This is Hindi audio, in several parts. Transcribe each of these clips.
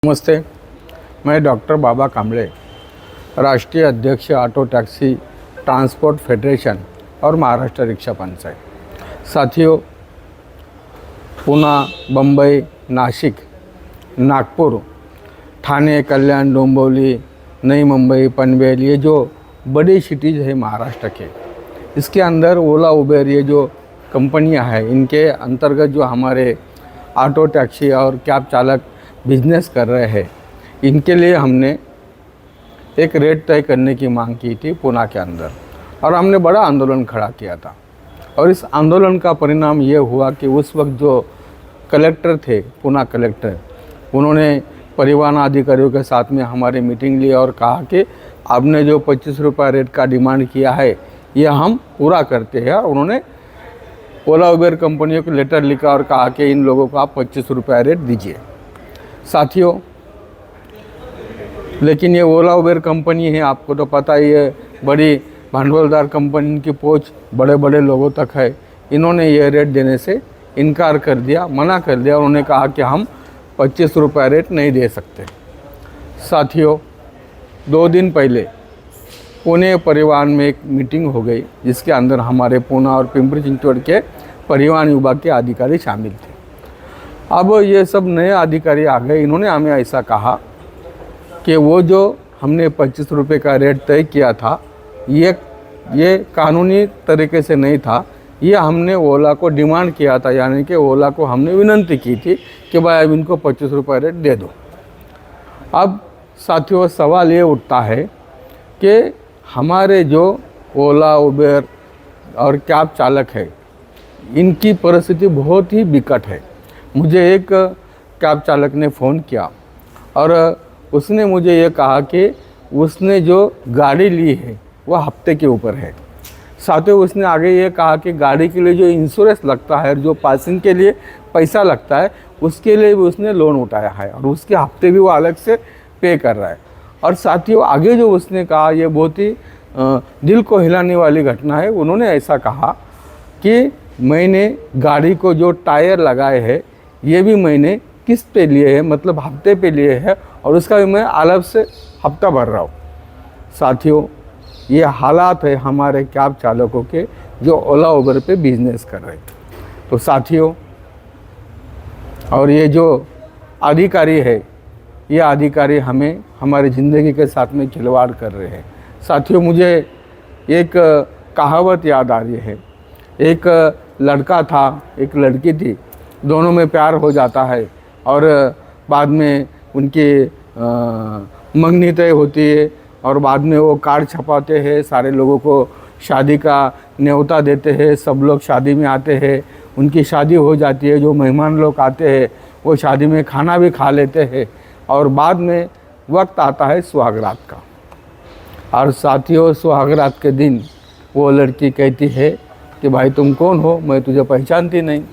नमस्ते, मैं डॉक्टर बाबा कांबळे, राष्ट्रीय अध्यक्ष ऑटो टैक्सी ट्रांसपोर्ट फेडरेशन और महाराष्ट्र रिक्शा पंचायत। साथियों, पुणे, बम्बई, नासिक, नागपुर, ठाणे, कल्याण, डोंबिवली, नई मुंबई, पनवेल, ये जो बड़ी सिटीज़ है महाराष्ट्र के, इसके अंदर ओला उबेर ये जो कंपनियां हैं, इनके अंतर्गत जो हमारे ऑटो टैक्सी और कैब चालक बिजनेस कर रहे हैं, इनके लिए हमने एक रेट तय करने की मांग की थी पुणे के अंदर, और हमने बड़ा आंदोलन खड़ा किया था। और इस आंदोलन का परिणाम ये हुआ कि उस वक्त जो कलेक्टर थे, पुणे कलेक्टर, उन्होंने परिवहन अधिकारियों के साथ में हमारी मीटिंग ली और कहा कि आपने जो 25 रुपये रेट का डिमांड किया है ये हम पूरा करते हैं। और उन्होंने ओला उबेर कंपनियों को लेटर लिखा और कहा कि इन लोगों को आप 25 रुपये रेट दीजिए। साथियों, लेकिन ये ओला उबेर कंपनी है, आपको तो पता ही है, बड़ी भांडवलदार कंपनी की पहुंच बड़े बड़े लोगों तक है। इन्होंने ये रेट देने से इनकार कर दिया, मना कर दिया। उन्होंने कहा कि हम 25 रुपये रेट नहीं दे सकते। साथियों, 2 दिन पहले पुणे परिवहन में एक मीटिंग हो गई, जिसके अंदर हमारे पुणे और पिंपरी चिंचवड़ के परिवहन विभाग के अधिकारी शामिल थे। अब ये सब नए अधिकारी आ गए। इन्होंने हमें ऐसा कहा कि वो जो हमने 25 रुपये का रेट तय किया था, ये कानूनी तरीके से नहीं था। ये हमने ओला को डिमांड किया था, यानी कि ओला को हमने विनंती की थी कि भाई अब इनको 25 रुपये रेट दे दो। अब साथियों, सवाल ये उठता है कि हमारे जो ओला उबेर और कैब चालक है, इनकी परिस्थिति बहुत ही विकट है। मुझे एक कैब चालक ने फ़ोन किया और उसने मुझे ये कहा कि उसने जो गाड़ी ली है वह हफ्ते के ऊपर है। साथ ही उसने आगे ये कहा कि गाड़ी के लिए जो इंश्योरेंस लगता है, जो पासिंग के लिए पैसा लगता है, उसके लिए भी उसने लोन उठाया है और उसके हफ्ते भी वो अलग से पे कर रहा है। और साथियों, आगे जो उसने कहा, ये बहुत ही दिल को हिलाने वाली घटना है। उन्होंने ऐसा कहा कि मैंने गाड़ी को जो टायर लगाए हैं ये भी मैंने किस्त पे लिए हैं, मतलब हफ्ते पे लिए हैं, और उसका भी मैं अलग से हफ्ता भर रहा हूँ। साथियों, ये हालात है हमारे कैब चालकों के जो ओला उबर पे बिजनेस कर रहे हैं। तो साथियों, और ये जो अधिकारी है, ये अधिकारी हमें हमारी ज़िंदगी के साथ में खिलवाड़ कर रहे हैं। साथियों, मुझे एक कहावत याद आ रही है। एक लड़का था, एक लड़की थी, दोनों में प्यार हो जाता है और बाद में उनकी मंगनी तय होती है और बाद में वो कार्ड छपाते हैं, सारे लोगों को शादी का न्योता देते हैं, सब लोग शादी में आते हैं, उनकी शादी हो जाती है। जो मेहमान लोग आते हैं वो शादी में खाना भी खा लेते हैं और बाद में वक्त आता है सुहागरात का। और साथियों, सुहागरात के दिन वो लड़की कहती है कि भाई तुम कौन हो, मैं तुझे पहचानती नहीं।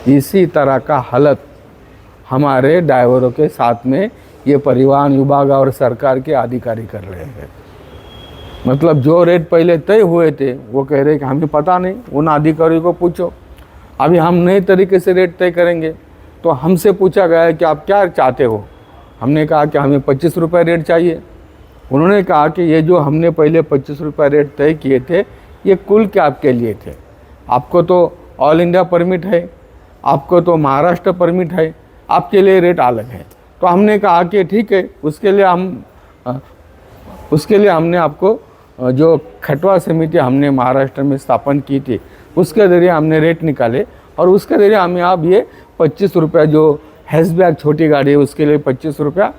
इसी तरह का हालत हमारे ड्राइवरों के साथ में ये परिवहन विभाग और सरकार के अधिकारी कर रहे हैं। मतलब जो रेट पहले तय हुए थे वो कह रहे कि हमें पता नहीं, उन अधिकारियों को पूछो। अभी हम नए तरीके से रेट तय करेंगे। तो हमसे पूछा गया है कि आप क्या चाहते हो। हमने कहा कि हमें 25 रुपये रेट चाहिए। उन्होंने कहा कि ये जो हमने पहले 25 रुपये रेट तय किए थे, ये कुल कैब के लिए थे। आपको तो ऑल इंडिया परमिट है, आपको तो महाराष्ट्र परमिट है, आपके लिए रेट अलग है। तो हमने कहा कि ठीक है, उसके लिए हमने आपको जो खटवा समिति हमने महाराष्ट्र में स्थापन की थी, उसके ज़रिए हमने रेट निकाले और उसके ज़रिए हमें आप ये 25 रुपये, जो हैचबैक छोटी गाड़ी है उसके लिए 25 रुपया,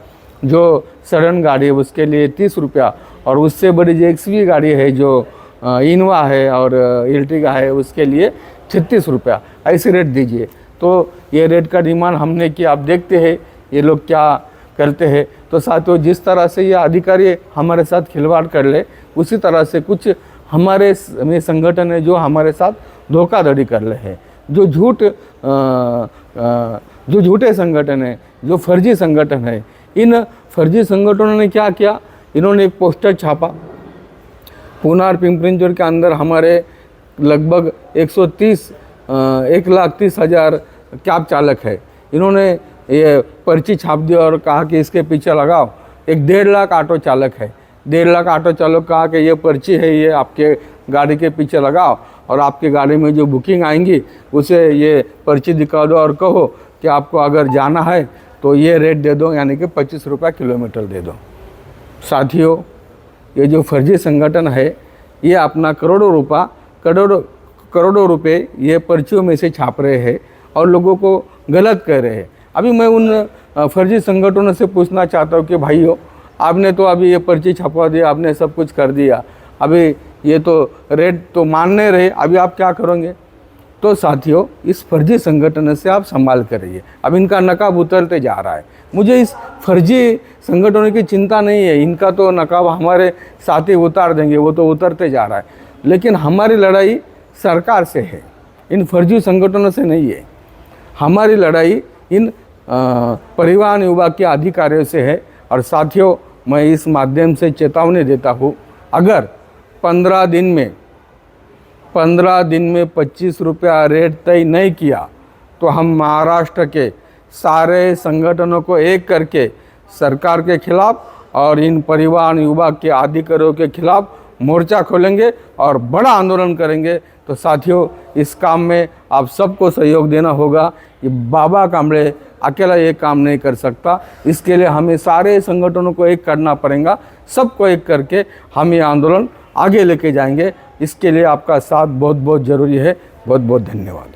जो सडन गाड़ी है उसके लिए 30 रुपया, और उससे बड़ी जो XV गाड़ी है, जो इनोवा है और इल्टिगा है, उसके लिए 36 रुपया, ऐसे रेट दीजिए। तो ये रेट का डिमांड हमने किया। आप देखते हैं ये लोग क्या करते हैं। तो साथियों, जिस तरह से ये अधिकारी हमारे साथ खिलवाड़ कर ले, उसी तरह से कुछ हमारे संगठन है जो हमारे साथ धोखाधड़ी कर रहे हैं। जो झूठे संगठन है, जो फर्जी संगठन है, इन फर्जी संगठनों ने क्या किया, इन्होंने एक पोस्टर छापा। पुणे और पिंपरी चिंचवड़ के अंदर हमारे लगभग 130,00,000 कैब चालक है। इन्होंने ये पर्ची छाप दी और कहा कि इसके पीछे लगाओ। एक 1.5 लाख ऑटो चालक है, 1.5 लाख ऑटो चालक कहा कि ये पर्ची है, ये आपके गाड़ी के पीछे लगाओ और आपके गाड़ी में जो बुकिंग आएंगी उसे ये पर्ची दिखा दो और कहो कि आपको अगर जाना है तो ये रेट दे दो, यानी कि 25 रुपये किलोमीटर दे दो। साथियों, ये जो फर्जी संगठन है ये अपना करोड़ों रुपए ये पर्चियों में से छाप रहे हैं और लोगों को गलत कह रहे हैं। अभी मैं उन फर्जी संगठनों से पूछना चाहता हूँ कि भाइयों, आपने तो अभी ये पर्ची छपवा दिया, आपने सब कुछ कर दिया, अभी ये तो रेट तो मान नहीं रहे, अभी आप क्या करोगे? तो साथियों, इस फर्जी संगठन से आप संभाल कर रहिए। अब इनका नकाब उतरते जा रहा है। मुझे इस फर्जी संगठनों की चिंता नहीं है, इनका तो नकाब हमारे साथी उतार देंगे, वो तो उतरते जा रहा है। लेकिन हमारी लड़ाई सरकार से है, इन फर्जी संगठनों से नहीं है। हमारी लड़ाई इन परिवहन विभाग के अधिकारियों से है। और साथियों, मैं इस माध्यम से चेतावनी देता हूँ, अगर 15 दिन में 25 रुपया रेट तय नहीं किया तो हम महाराष्ट्र के सारे संगठनों को एक करके सरकार के खिलाफ और इन परिवहन विभाग के अधिकारियों के खिलाफ मोर्चा खोलेंगे और बड़ा आंदोलन करेंगे। तो साथियों, इस काम में आप सबको सहयोग देना होगा। ये बाबा कांबळे अकेला ये काम नहीं कर सकता, इसके लिए हमें सारे संगठनों को एक करना पड़ेगा। सबको एक करके हम ये आंदोलन आगे लेके जाएंगे। इसके लिए आपका साथ बहुत बहुत ज़रूरी है। बहुत बहुत धन्यवाद।